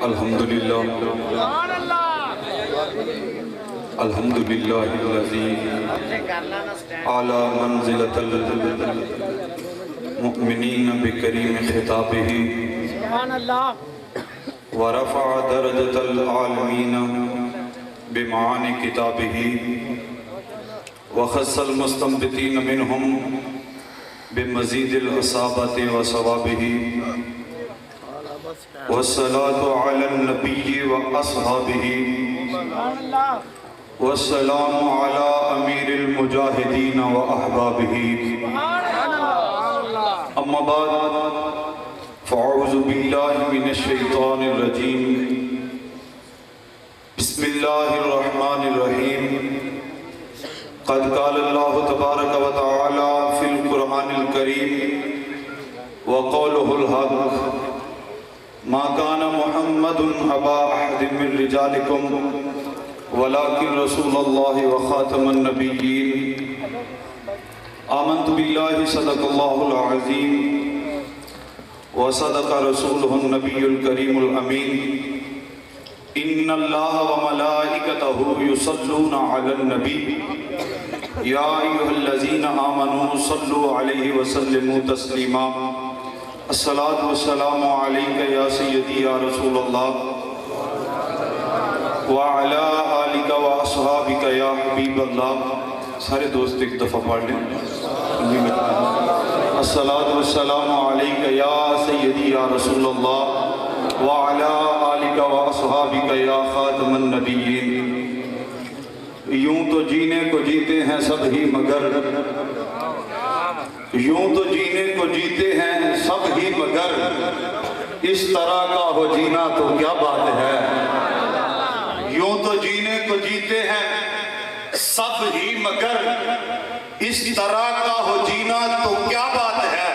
الحمدللہ الحمدللہ الذی اعلی منزلۃ المؤمنین بکریم خطابہ ورفع درجۃ العالمین بمعانی کتابہ وخص المستنبطین منہم بمزید العصابۃ وثوابہ والصلاة على النبی واصحابہ والسلام على امیر المجاہدین واحبابہ اما بعد فاعوذ باللہ من الشیطان الرجیم بسم اللہ الرحمن الرحیم قد قال اللہ تبارک و تعالی فی القرآن الکریم وقوله الحق ما كان محمد ابا احد من رجالكم ولكن رسول الله وخاتم النبيين آمنت بالله صدق الله العظيم وصدق رسوله النبي الكريم الأمين إن الله وملائكته يصلون على النبي يا أيها الذين آمنوا صلوا عليه وسلموا تسليما الصلاة والسلام عليك يا سيدي يا رسول الله وعلى آلك وأصحابك يا حبيب الله سارے دوست ایک دفعہ پڑھ لیں الصلاة والسلام عليك يا سيدي يا رسول الله وعلى آلك وأصحابك يا خاتم النبيين یوں تو جینے کو جیتے ہیں سب ہی مگر یوں تو جینے کو جیتے ہیں سب ہی مگر اس طرح کا ہو جینا تو کیا بات ہے یوں تو جینے کو جیتے ہیں سب ہی مگر اس طرح کا ہو جینا تو کیا بات ہے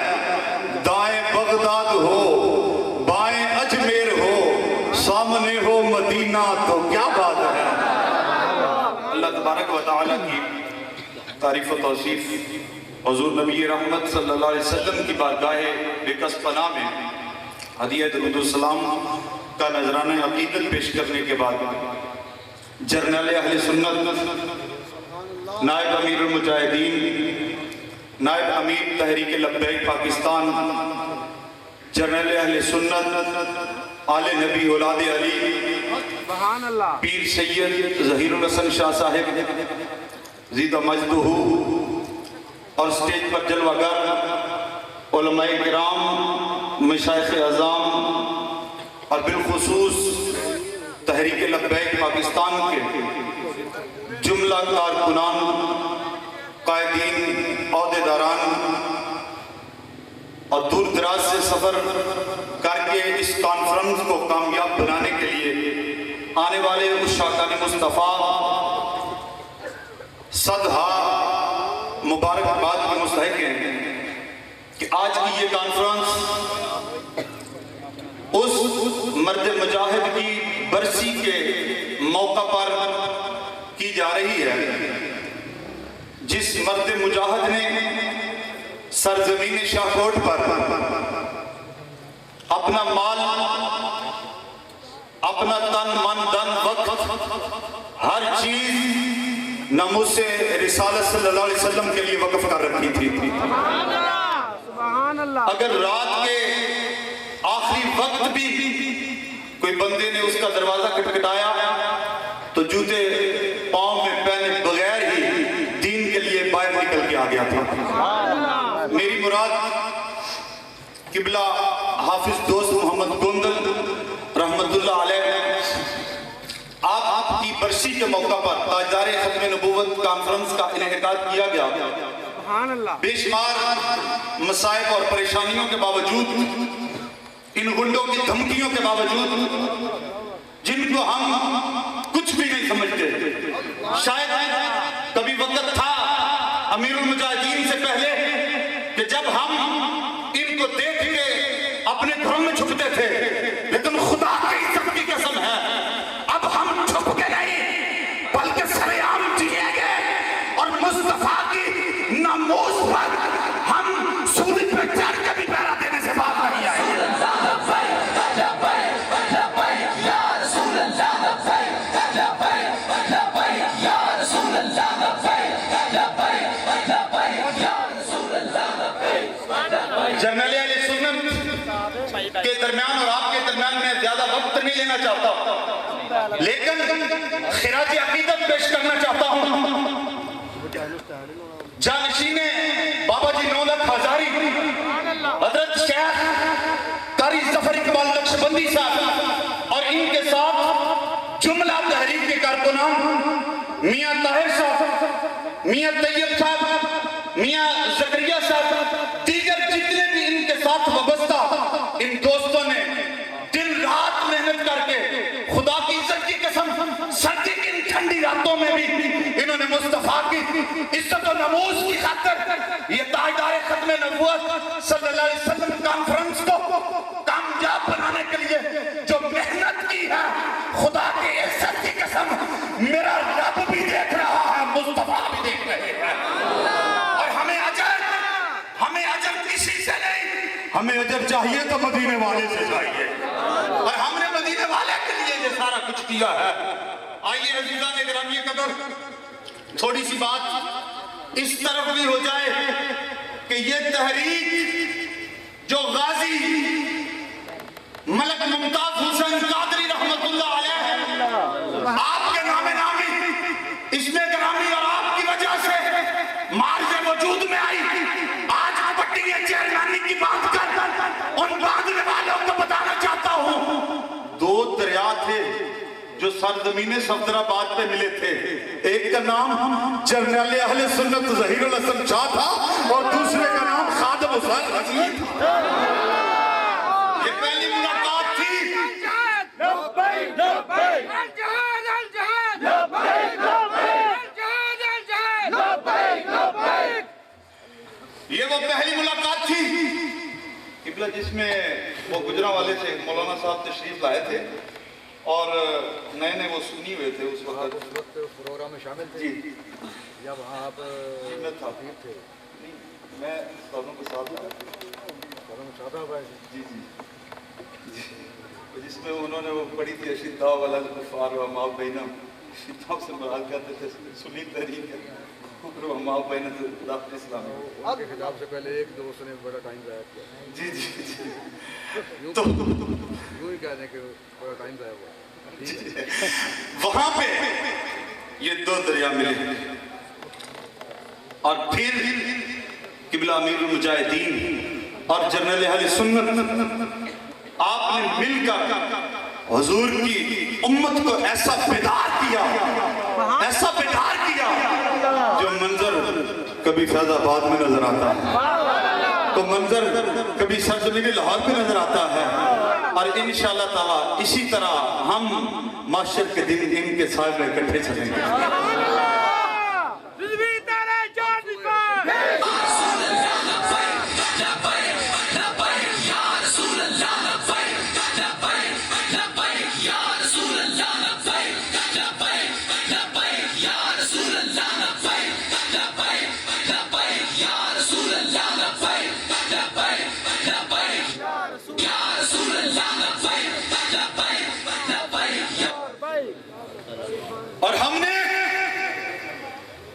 دائیں بغداد ہو بائیں اجمیر ہو سامنے ہو مدینہ تو کیا بات ہے اللہ تبارک و تعالیٰ کی تعریف و توصیف حضور نبی رحمت صلی اللہ علیہ وسلم کی بارگاہ بکس پناہ میں ہدیہ درود السلام کا نذرانہ عقیدت پیش کرنے کے بعد جرنیل اہل سنت نائب امیر المجاہدین نائب امیر تحریک لبیک پاکستان جرنیل اہل سنت آل نبی اولاد علی پیر سید ظہیر الحسن شاہ صاحب زیدہ مجدہ اور سٹیج پر جلوہ گر علماء کرام مشائخ اعظام اور بالخصوص تحریک لبیک پاکستان کے جملہ کارکنان قائدین عہدیداران اور دور دراز سے سفر کر کے اس کانفرنس کو کامیاب بنانے کے لیے آنے والے عشاقان مصطفیٰ صدہا مبارکباد کے مستحق ہیں کہ آج کی یہ کانفرنس اس مرد مجاہد کی برسی کے موقع پر کی جا رہی ہے جس مرد مجاہد نے سرزمین شاہکوٹ پر اپنا مال اپنا تن من دن وقت ہر چیز ناموس رسالت صلی اللہ علیہ وسلم کے لیے وقف کر رکھی تھی اگر رات کے آخری وقت بھی کوئی بندے نے اس کا دروازہ کھٹکھٹایا تو جوتے پاؤں میں پہنے بغیر ہی دین کے لیے باہر نکل کے آ گیا تھا میری مراد قبلہ حافظ دوست محمد گوندل رحمت اللہ علیہ آپ کی برسی کے موقع پر تاجدار ختم نبوت کانفرنس کا انعقاد کیا گیا بے شمار مصائب اور پریشانیوں کے باوجود ان غنڈوں کی دھمکیوں کے باوجود جن کو ہم کچھ بھی نہیں سمجھتے شاید کبھی وقت تھا امیر المجاہدین سے پہلے کہ جب ہم ان کو دیکھ کے اپنے گھروں میں چھپتے تھے لیکن خدا کی عزت کی قسم ہے اب ہم چھپ کے نہیں بلکہ سرعام جیئیں گے اور مصطفیٰ کی ناموس پر ہم سوری پہ چڑھ کے بھی پہرا دینے سے بات نہیں آئے وقت نہیں لینا چاہتا، لیکن خراج عقیدت پیش کرنا چاہتا ہوں جانشین بابا جی نولک ہزاری حضرت شیخ قاری ظفر اقبال نقشبندی صاحب اور ان کے ساتھ جملہ تحریک کے کارکنان میاں طاہر صاحب، میاں طیب صاحب، میاں زکریا صاحب، دیگر جتنے بھی ان کے ساتھ وابستہ ان دوستوں نے دن رات محنت کر کے خدا کی عزت کی قسم سردی کی ان ٹھنڈی راتوں میں بھی انہوں نے مصطفیٰ کی عزت و نموز کی خاطر یہ تاجدار ختم نبوت صلی اللہ علیہ وسلم کانفرنس کو کامیاب بنانے کے لیے جو محنت کی ہے، خدا کی عزت کی قسم میرا رب بھی دیکھ رہا ہے، مصطفیٰ بھی دیکھ رہے ہیں، اور ہمیں اجر کسی سے نہیں، ہمیں اجر چاہیے تو مدینے والے سے چاہیے، اور ہم نے مدینے والے کے لیے یہ سارا کچھ کیا ہے۔ آئیے عزیزان گرامی قدر تھوڑی سی بات اس طرف بھی ہو جائے کہ یہ تحریک جو غازی ملک ممتاز حسین قادری رحمت اللہ علیہ آپ کے نام نامی اس میں گرامی اور آپ کی وجہ سے مارج وجود میں آئی، آج پٹی چیئرمینی کی بات کر ان باندھنے والوں کو بتانا چاہتا ہوں، دو دریا تھے جو سرزمین صفدرآباد پہ ملے تھے، ایک کا نام جرنیل اہل سنت ظہیر الحسن شاہ تھا اور دوسرے کا نام خادم حسین غزنوی تھا۔ یہ پہلی ملاقات تھی۔ یہ وہ پہلی ملاقات تھی قبلہ جس میں وہ گجرا والے تھے، مولانا صاحب تشریف لائے تھے اور نئے وہ سنی ہوئے تھے اس وقت پروگرام میں شامل تھے جی یا وہاں آپ میں تھا تھے؟ میں استادوں کے ساتھ آیا جی جی جس میں انہوں نے وہ پڑھی تھی اشداء علی الکفار رحماء بینہم، اشداء سے مراد کہتے تھے سنی تحریک ہے، کفر رحماء بینہم داخل اسلام آپ کے خطاب سے پہلے ایک دوست نے بڑا ٹائم ضائع کیا جی جی جی تو یوں ہی کہہ دیں کہ بڑا ٹائم ضائع ہوا۔ وہاں پہ یہ دو دریا ملے اور پھر قبلہ امیر المجاہدین اور جنرل اہل سنت آپ نے مل کر حضور کی امت کو ایسا بیدار کیا جو منظر کبھی فیض آباد میں نظر آتا ہے، تو منظر کبھی سرزمین لاہور پہ نظر آتا ہے، اور انشاءاللہ تعالی اسی طرح ہم معاشر کے دن ان کے ساتھ میں اکٹھے چلیں گے۔ اور ہم نے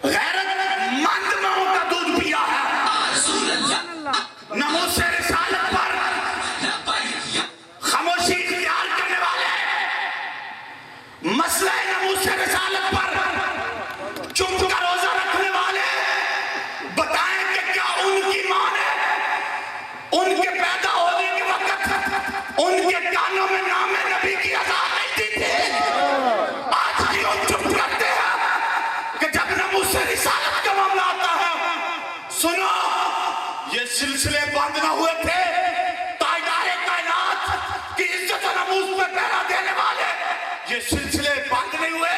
غیرت مند ماؤں کا دودھ پیا ہے، ناموس رسالت پر خاموشی اختیار کرنے والے، مسئلہ ناموس رسالت پر چپ کا روزہ رکھنے والے بتائیں کہ کیا ان کی ماں نے ان کے پیدا ہونے کے وقت ان کے کانوں میں نام نبی کی اذان نہیں دی تھی؟ چپ کرتے ہیں کہ جب ناموس رسالت کا معاملہ آتا ہے، سنو یہ سلسلے بند نہ ہوئے تھے، تاجدار کائنات کی عزت و ناموس پہ پہرا دینے والے یہ سلسلے بند نہیں ہوئے،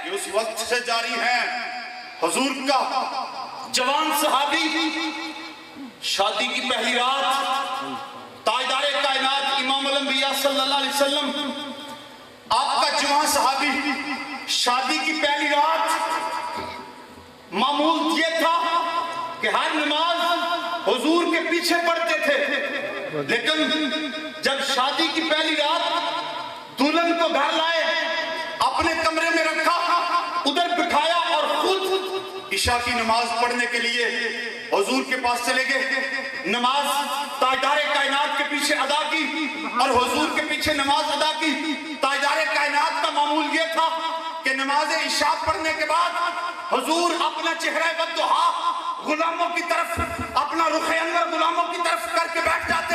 یہ اس وقت سے جاری ہیں۔ حضور کا جوان صحابی شادی کی پہلی رات تاجدار کائنات امام الانبیاء صلی اللہ علیہ وسلم آپ کا جوان صحابی شادی کی پہلی رات معمول یہ تھا کہ ہر نماز حضور کے پیچھے پڑھتے تھے، لیکن جب شادی کی پہلی رات دلہن کو گھر لائے، اپنے کمرے میں رکھا، ادھر بٹھایا اور خود عشاء کی نماز پڑھنے کے لیے حضور کے پاس چلے گئے۔ نماز تاجدار کائنات کے پیچھے ادا کی اور حضور کے پیچھے نماز ادا کی. تاجدار کائنات کا معمول یہ تھا کہ نماز عشاء پڑھنے کے بعد حضور اپنا چہرہ بددعا غلاموں کی طرف، اپنا رخ انور غلاموں کی طرف کر کے بیٹھ جاتے.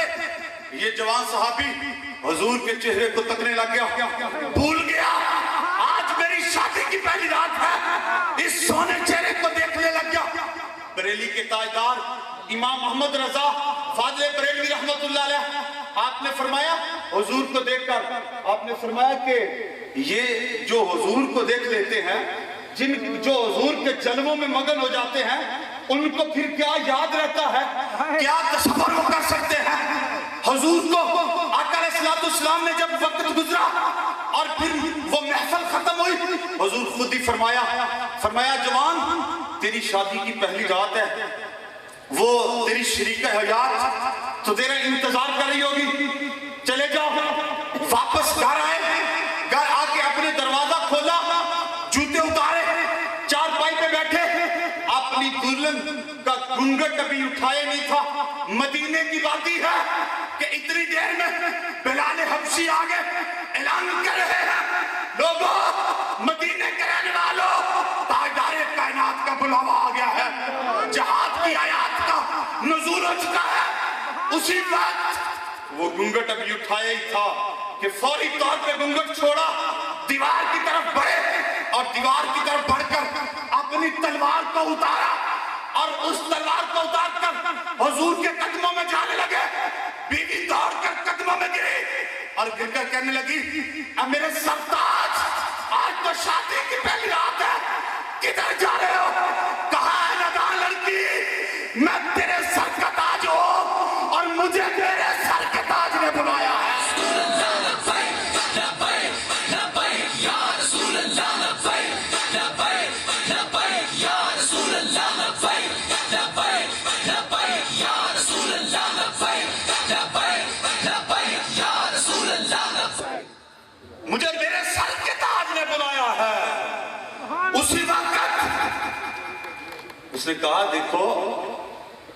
یہ جوان صحابی حضور کے چہرے کو تکنے لگ گیا، بھول گیا آج میری شادی کی پہلی رات ہے، اس سونے چہرے کو دیکھنے لگ گیا. بریلی کے تاجدار امام محمد رضا فاضل بریلوی رحمت اللہ علیہ، آپ نے فرمایا حضور کو دیکھ کر، آپ نے فرمایا کہ یہ جو حضور کو دیکھ لیتے ہیں، جو حضور کے جلووں میں مگن ہو جاتے ہیں، ان کو پھر کیا یاد رہتا ہے، کیا تصور وہ کر سکتے ہیں. حضور کو آقا علیہ السلام نے جب وقت گزرا اور پھر وہ محفل ختم ہوئی، حضور خود ہی فرمایا جوان تیری شادی کی پہلی رات ہے، وہ تیری شریک حیات تو تیرا انتظار کر رہی ہوگی، چلے جاؤ. واپس گھر آئے، گھر آ کے اپنے دروازہ کھولا، جوتے اتارے، چارپائی پہ بیٹھے، اپنی دلہن کا گھونگھٹ ابھی اٹھائے نہیں تھا. مدینے کی باتیں ہے کہ اتنی دیر میں بلال حبشی آگے اعلان کر رہے ہیں، لوگوں مدینے کے رہنے والوں، تاجدار کائنات کا بلاوا آ گیا ہے، جہاد کی آیات کا نزول ہو چکا ہے. اسی وقت وہ گھونگھٹ ابھی اٹھائے ہی تھا کہ فوری طور پہ گھونگھٹ چھوڑا، دیوار کی طرف بڑھے اور دیوار کی طرف بڑھ کر اپنی تلوار کو اتارا اور اس تلوار کو اتار کر حضور کے قدموں میں جانے لگے. بیوی دوڑ کر قدموں میں گری اور گر کر کہنے لگی اے میرے سرتاج، آج تو شادی کی پہلی رات ہے، کدھر جا رہے ہو؟ کہا ہے نادان لڑکی میں تیرے سر کا تاج ہوں اور مجھے میرے سر کے تاج نے بلایا ہے. مجھے میرے سر کے تاج نے بلایا ہے. اسی وقت اس نے کہا دیکھو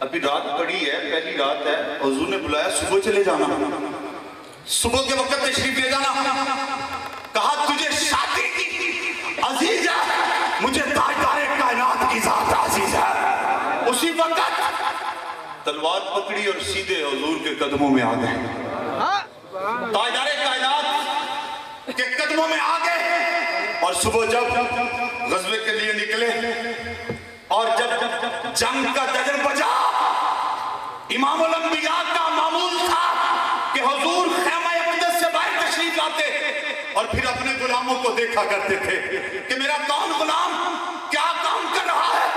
ابھی رات پڑی ہے، پہلی رات ہے، حضور نے بلایا صبح چلے جانا، صبح کے وقت تشریف لے جانا. کہا تجھے شادی کی عزیز ہے، مجھے تاجدار کائنات کی ذات عزیز ہے. اسی وقت تلوار پکڑی اور سیدھے حضور کے قدموں میں آ گئے. تاجدار کائنات کے قدموں میں آ گئے اور صبح جب غزوے کے لیے نکلے اور جب جنگ کا زجر بجا، امام الانبیاء کا معمول تھا کہ حضور خیمہ اقدس سے باہر تشریف لاتے اور پھر اپنے غلاموں کو دیکھا کرتے تھے کہ میرا کون غلام کیا کام کر رہا ہے.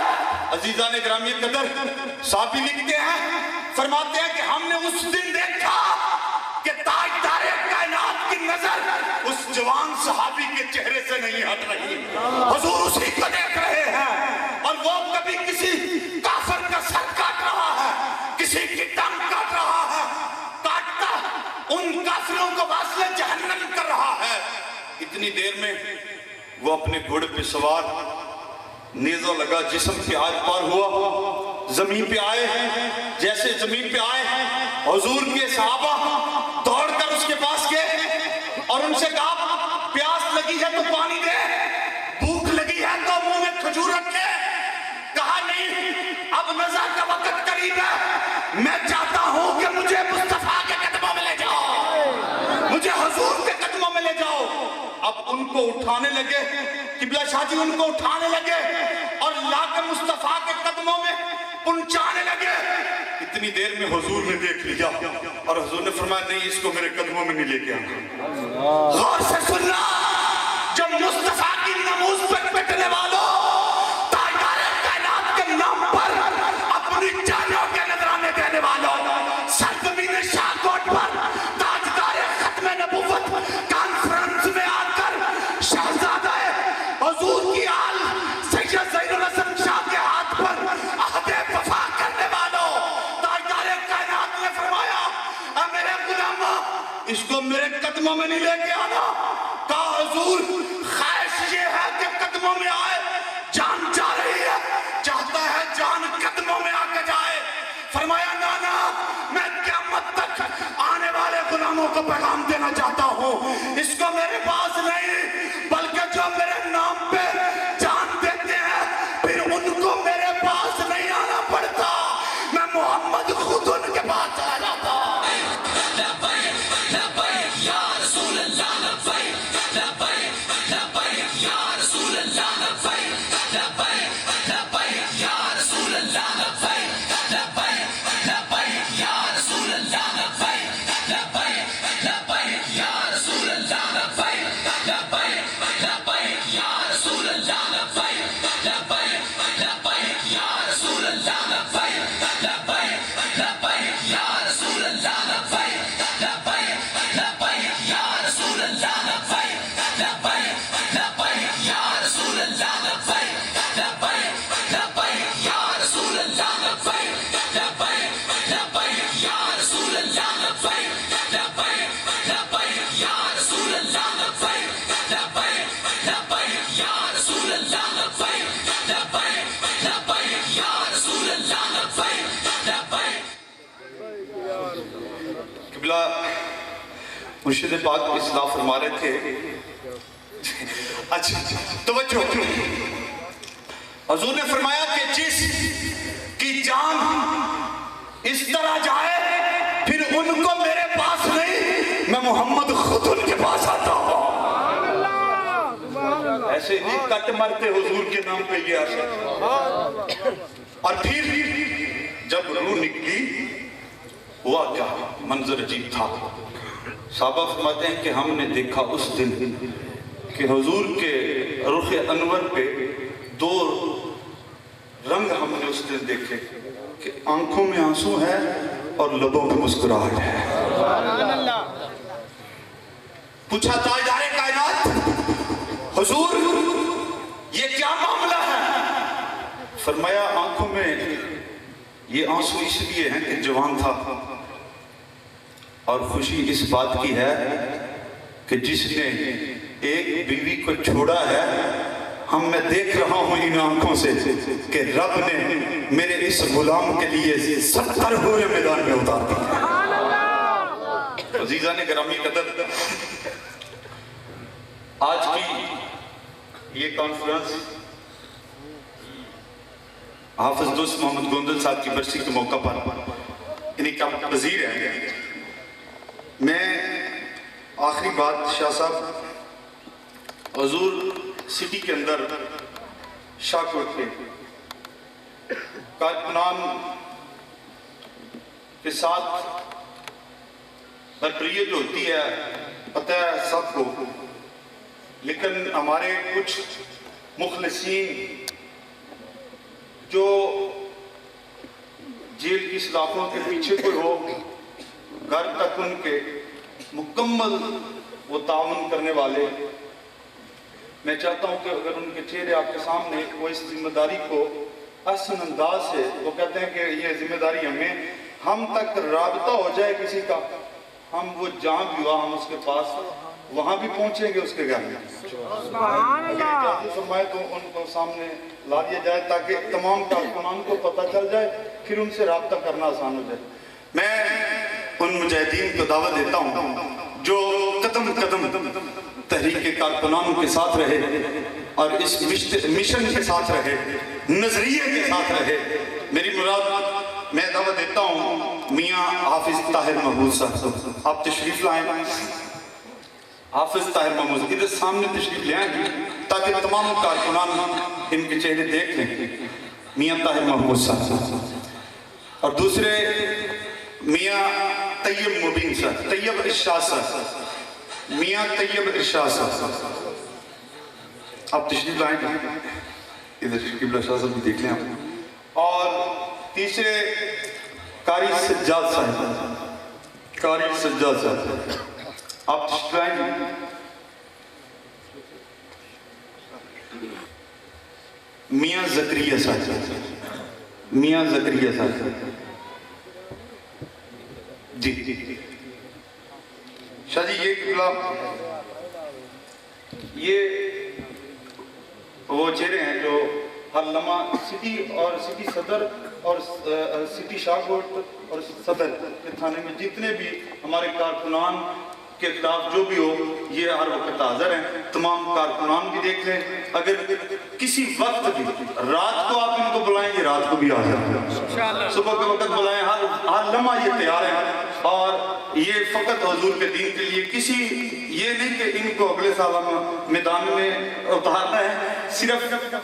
عزیزان گرامی قدر صحابی لکھتے ہیں، فرماتے ہیں کہ ہم نے اس دن دیکھا کہ تاجدار کائنات کی نظر اس جوان صحابی کے چہرے سے نہیں ہٹ رہی، حضور اسی کو دیکھ رہے ہیں اور وہ کبھی کسی کافر کا سر کاٹ رہا ہے، کسی کی ٹانگ کاٹ رہا ہے، کاٹتا ان کافروں کو واصل جہنم کر رہا ہے. اتنی دیر میں وہ اپنے گھوڑے پہ سوار، نیزہ لگا جسم پہ آج پار ہوا، زمین پہ آئے. جیسے زمین پہ آئے حضور کے صحابہ دوڑ کر اس کے پاس گئے اور ان سے کہا پیاس لگی ہے تو پانی دے، بھوک لگی ہے تو منہ میں کھجور رکھے. کہا نہیں، اب نزا کا وقت قریب ہے، میں چاہتا ہوں کہ مجھے مصطفیٰ کے قدموں میں لے جاؤ، مجھے حضور کے قدموں میں لے جاؤ. اب ان کو اٹھانے لگے، قبلہ شاہ جی ان کو اٹھانے لگے اور لا کے مصطفیٰ کے قدموں میں پہنچانے لگے. اتنی دیر میں حضور نے دیکھ لیا اور حضور نے فرمایا نہیں، اس کو میرے قدموں میں نہیں لے کے آنا. غور سے سننا، جب مصطفیٰ کی ناموس پہ پٹنے والوں، تاجدار کائنات کے نام پر اپنی جانوں کے نذرانے دینے والوں، سرزمین شاہکوٹ پر تاجدار ختم نبوت کانفرنس میں آ کر شہزادہ حضور کی آل سید زین الحسن شاہ کے ہاتھ پر عہد وفا کرنے والوں، تاجدار کائنات نے فرمایا اے میرے غلاموں، اس کو میرے قدموں میں نہیں لے کے آنا. کہا حضور خواہش یہ ہے کہ قدموں میں آئے، جان جا رہی ہے، چاہتا ہے جان قدموں میں آ کے جائے. فرمایا نانا میں کیا کو پیغام دینا چاہتا ہوں، اس کو میرے پاس نہیں بلکہ جو میرے نام پہ جان دیتے ہیں پھر ان کو میرے پاس نہیں آنا پڑتا، میں محمد خود ان کے پاس چلا جاتا ہوں۔ مرشد پاک اصلاح فرما رہے تھے۔ اچھا توجہ، حضور نے فرمایا کہ جس کی جان اس طرح جائے پھر ان کو میرے پاس نہیں، میں محمد خود ان کے پاس آتا ہوں۔ ایسے ہی کٹ مرتے حضور کے نام پہ یہ آشا۔ اور پھر جب روح نکلی ہوا کیا منظر عجیب تھا۔ صحابہ فرماتے ہیں کہ ہم نے دیکھا اس دن کہ حضور کے رخ انور پہ دو رنگ ہم نے اس دن دیکھے کہ آنکھوں میں آنسو ہے اور لبوں پہ مسکراہٹ ہے۔ پوچھا تاجدار کائنات حضور یہ کیا معاملہ ہے؟ فرمایا آنکھوں میں یہ آنسو اس لیے ہیں کہ جوان تھا، اور خوشی اس بات کی ہے کہ جس نے ایک بیوی کو چھوڑا ہے، میں دیکھ رہا ہوں ان آنکھوں سے کہ رب نے میرے اس غلام کے لیے 70 حوریں میدان میں اتار دی۔ عزیزان گرامی قدر، آج کی یہ کانفرنس حافظ دوست محمد گوندل صاحب کی برسی کے موقع پر انہیں کا وزیر ہے۔ میں آخری بات شاہ صاحب، حضور سٹی کے اندر شاہ کوٹ کے کارکنان کے ساتھ برپریت ہوتی ہے، پتہ ہے سب کو، لیکن ہمارے کچھ مخلصین جو جیل کی سلاخوں کے پیچھے کوئی ہو، گھر تک ان کے مکمل وہ تعاون کرنے والے، میں چاہتا ہوں کہ اگر ان کے چہرے آپ کے سامنے وہ اس ذمہ داری کو احسن انداز سے، وہ کہتے ہیں کہ یہ ذمہ داری ہم تک رابطہ ہو جائے کسی کا، ہم وہ جہاں بھی ہوا ہم اس کے پاس وہاں بھی پہنچیں گے اس کے گھر میں۔ سبحان اللہ! فرمائے تو ان کو سامنے لا دیا جائے تاکہ تمام کارکنان کو پتہ چل جائے، پھر ان سے رابطہ کرنا آسان ہو جائے۔ میں ان مجاہدین کو دعوت دیتا ہوں جو قدم قدم تحریک کارکنانوں کے ساتھ رہے اور اس مشن کے ساتھ رہے، نظریے کے ساتھ رہے۔ میری مراد میں دعوت دیتا ہوں میاں حافظ طاہر محمود صاحب، آپ تشریف لائیں۔ حافظ طاہر محمود ادھر سامنے تشریف لے آئیں تاکہ تمام کارکنان ان کے چہرے دیکھ لیں۔ میاں طاہر محمود صاحب اور دوسرے میاں طیب مبین صاحب، طیب ارشاد صاحب، میاں طیب ارشاد صاحب، آپ تشریف لائیں گے ادھر قبلہ شاہ صاحب بھی دیکھ لیں آپ۔ اور تیسرے قاری سجاد صاحب، قاری سجاد صاحب، آپ تشریف لائیں گے۔ میاں زکریہ صاحب، میاں زکریہ صاحب، جی شاہ جی یہ قبلہ، یہ وہ چہرے ہیں جو ہر لمحہ سٹی اور سٹی صدر اور سٹی شاہ کوٹ اور صدر کے تھانے میں جتنے بھی ہمارے کارکنان کے خلاف جو بھی ہو یہ ہر وقت حاضر ہیں. تمام کارکنان بھی دیکھ لیں. اگر کسی وقت بھی رات کو آپ ان کو بلائیں گے رات کو بھی حاضر ہیں, صبح کے وقت بلائیں, ہر لمحہ یہ تیار ہیں. اور یہ فقط حضور کے دین کے لیے, کسی یہ نہیں کہ ان کو اگلے سال ہم میدان میں اتارنا ہے, صرف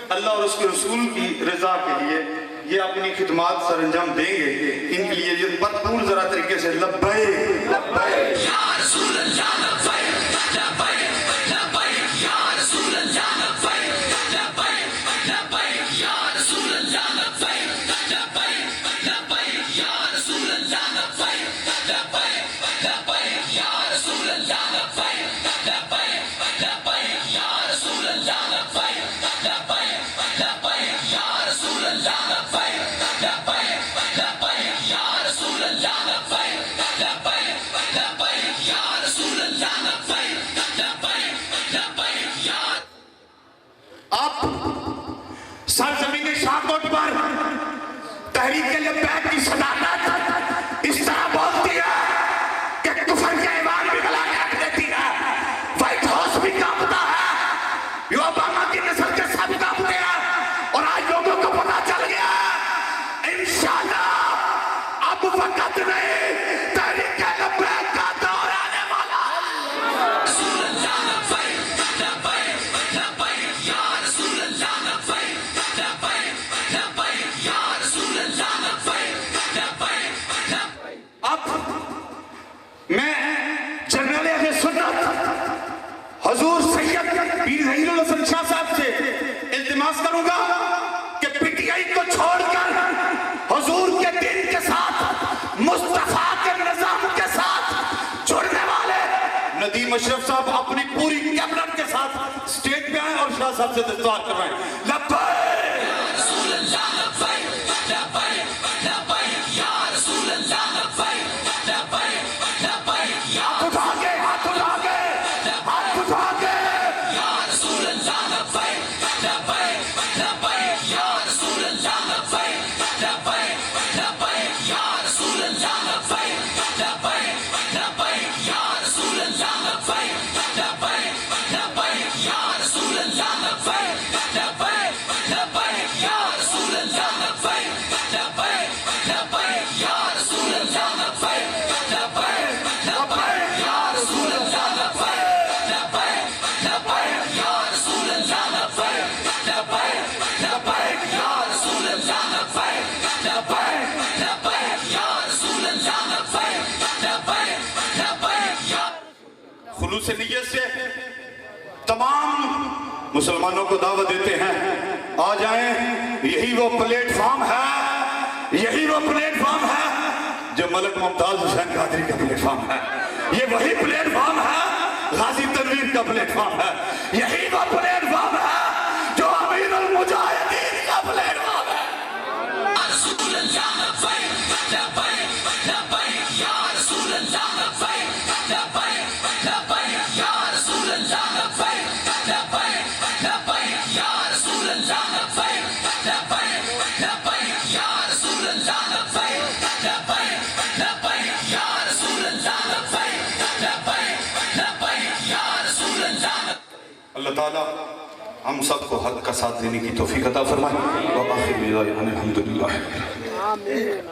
اللہ اور اس کے رسول کی رضا کے لیے یہ اپنی خدمات سر انجام دیں گے. ان کے لیے یہ بھرپور ذرا طریقے سے لبیک لبیک یا رسول اللہ لبیک لبیک لبیک یا رسول اللہ لبیک لبیک لبیک یا رسول اللہ لبیک لبیک لبیک یا رسول اللہ لبیک لبیک لبیک یا رسول اللہ لبیک لبیک لبیک یا رسول اللہ لبیک لبیک لبیک یا رسول اللہ لبیک لبیک لبیک یا رسول اللہ لبیک لبیک لبیک یا رسول اللہ لبیک لبیک لبیک یا. اب سرزمین شاہکوٹ پر تحریک لبیک کی صدارت اس طرح بولتی ہے کہ کفر کے ایوان بھی گلا کے رکھ دیتی ہے, وائٹ ہاؤس بھی کانپتا ہے, یہ اوباما کی نسل کے سب کانپتے ہیں. اور آج لوگوں کو پتا چل گیا انشاءاللہ اب وقت نہیں, تحریک لبیک کا دور آنے والا ہے. رسول اللہ لبیک لبیک لبیک یا رسول اللہ لبیک لبیک لبیک یا رسول اللہ لبیک لبیک لبیک. اب میں جنرل اہل سنت حضور سید پیر ظہیر الحسن شاہ صاحب سے التماس کروں گا کہ پی ٹی آئی کو چھوڑ کر حضور کے دین کے ساتھ مصطفیٰ کے نظام کے ساتھ جڑنے والے ندیم اشرف صاحب اپنی پوری کیبنٹ کے ساتھ اسٹیج پہ آئیں اور شاہ صاحب سے دستوار کروائیں. لبیک رسول اللہ لبیک لبیک لبیک یا رسول اللہ لبیک لبیک لبیک یا. ہاتھ اٹھا کے ہاتھ اٹھا کے ہاتھ اٹھا کے یا رسول اللہ لبیک لبیک لبیک یا رسول اللہ لبیک لبیک لبیک یا رسول اللہ لبیک لبیک لبیک یا رسول اللہ لبیک لبیک لبیک یا رسول اللہ لبیک لبیک لبیک یا رسول اللہ لبیک لبیک لبیک یا رسول اللہ لبیک لبیک لبیک یا رسول اللہ لبیک لبیک لبیک یا رسول اللہ لبیک لبیک لبیک یا رسول اللہ لبیک لبیک لبیک یا رسول اللہ لبیک لبیک لبیک یا. خلوص نیت سے تمام مسلمانوں کو دعوت دیتے ہیں, آ جائیں. یہی وہ پلیٹ فارم ہے, یہی وہ پلیٹ فارم ہے جو ملک ممتاز حسین قادری کا پلیٹ فارم ہے. یہ وہی پلیٹ فارم ہے غازی تنویر کا پلیٹ فارم ہے. یہی وہ پلیٹ فارم ہے جو امیر المجاہدین کا پلیٹ فارم ہے. رسول اللہ لبیک لبیک لبیک یا رسول اللہ لبیک لبیک لبیک یا رسول اللہ لبیک لبیک لبیک یا رسول اللہ لبیک لبیک لبیک یا رسول اللہ لبیک لبیک لبیک یا رسول اللہ لبیک لبیک لبیک یا رسول اللہ. اللہ تعالیٰ ہم سب کو حق کا ساتھ دینے کی توفیق عطا فرمائے. وآخر دعوانا الحمدللہ.